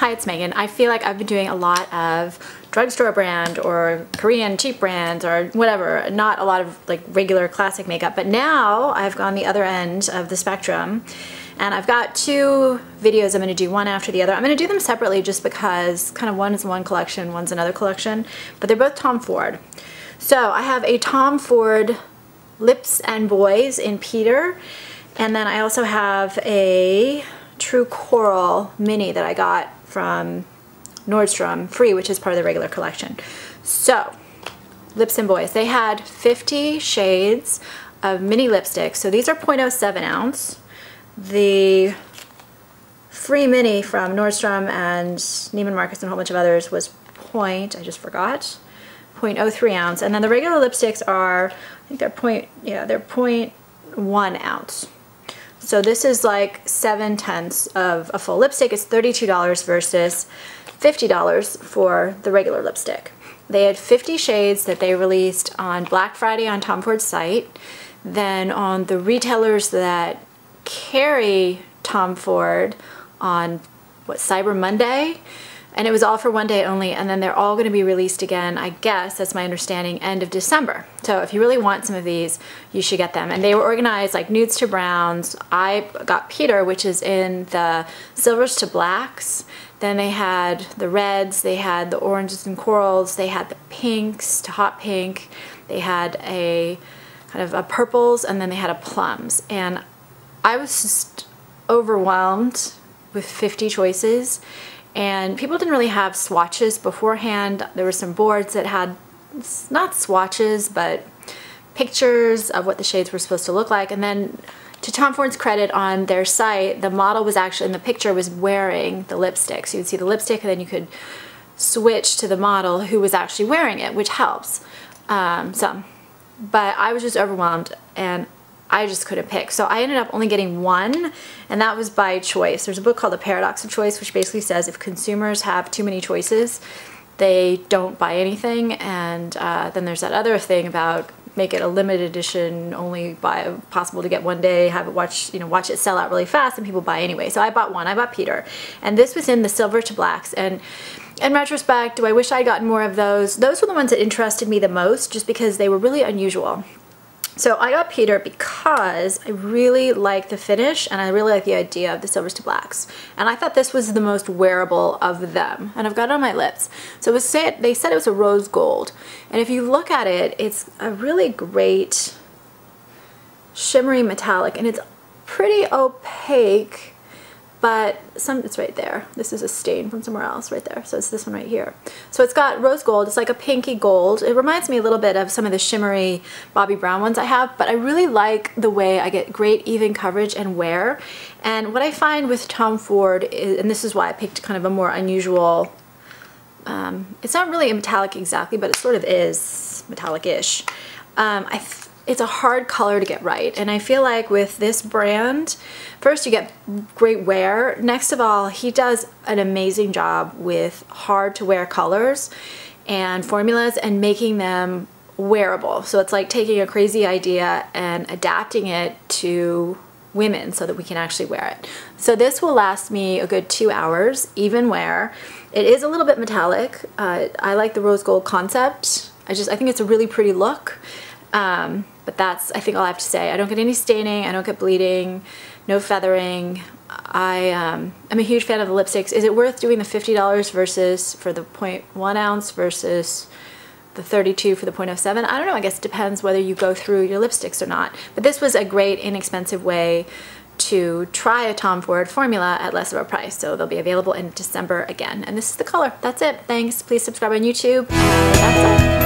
Hi, it's Megan. I feel like I've been doing a lot of drugstore brand or Korean cheap brands or whatever, not a lot of like regular classic makeup, but now I've gone the other end of the spectrum and I've got two videos I'm going to do one after the other. I'm going to do them separately just because kind of one is one collection, one's another collection, but they're both Tom Ford. So I have a Tom Ford Lips and Boys in Peter, and then I also have a True Coral Mini that I got from Nordstrom free, which is part of the regular collection. So Lips and Boys, they had 50 shades of mini lipsticks. So these are 0.07 ounce. The free mini from Nordstrom and Neiman Marcus and a whole bunch of others was 0.03 ounce. And then the regular lipsticks are, I think they're 0.1 ounce. So this is like 7/10 of a full lipstick. It's $32 versus $50 for the regular lipstick. They had 50 shades that they released on Black Friday on Tom Ford's site. Then on the retailers that carry Tom Ford on Cyber Monday, and it was all for one day only, and then they're all going to be released again, I guess, that's my understanding, end of December. So if you really want some of these, you should get them. And they were organized like nudes to browns. I got Peter, which is in the silvers to blacks. Then they had the reds, they had the oranges and corals, they had the pinks to hot pink, they had a kind of a purples, and then they had a plums. And I was just overwhelmed with 50 choices. And people didn't really have swatches beforehand. There were some boards that had, not swatches, but pictures of what the shades were supposed to look like. And then to Tom Ford's credit, on their site, the model was actually, in the picture, was wearing the lipstick. So you'd see the lipstick and then you could switch to the model who was actually wearing it, which helps some. But I was just overwhelmed and I just couldn't pick. So I ended up only getting one, and that was by choice. There's a book called The Paradox of Choice, which basically says if consumers have too many choices, they don't buy anything. And then there's that other thing about make it a limited edition, only possible to get one day, have it watch it sell out really fast, and people buy anyway. So I bought one. I bought Peter, and this was in the silver to blacks. And in retrospect, do I wish I'd gotten more of those? Those were the ones that interested me the most, just because they were really unusual. So I got Peter because I really like the finish and I really like the idea of the silvers to blacks. And I thought this was the most wearable of them. And I've got it on my lips. So they said it was a rose gold. And if you look at it, it's a really great shimmery metallic, and it's pretty opaque, but it's right there. This is a stain from somewhere else right there. So it's this one right here. So it's got rose gold. It's like a pinky gold. It reminds me a little bit of some of the shimmery Bobbi Brown ones I have, but I really like the way I get great even coverage and wear. And what I find with Tom Ford is, and this is why I picked kind of a more unusual, it's not really a metallic exactly, but it sort of is metallic-ish. It's a hard color to get right, and I feel like with this brand, first you get great wear. Next of all, he does an amazing job with hard to wear colors and formulas and making them wearable. So it's like taking a crazy idea and adapting it to women so that we can actually wear it. So this will last me a good 2 hours, even wear. It is a little bit metallic. I like the rose gold concept. I think it's a really pretty look. But that's, I think, all I have to say. I don't get any staining, I don't get bleeding, no feathering. I'm a huge fan of the lipsticks. Is it worth doing the $50 versus for the 0.1 ounce versus the $32 for the 0.07? I don't know, I guess it depends whether you go through your lipsticks or not. But this was a great, inexpensive way to try a Tom Ford formula at less of a price. So they'll be available in December again. And this is the color. That's it. Thanks. Please subscribe on YouTube. That's all.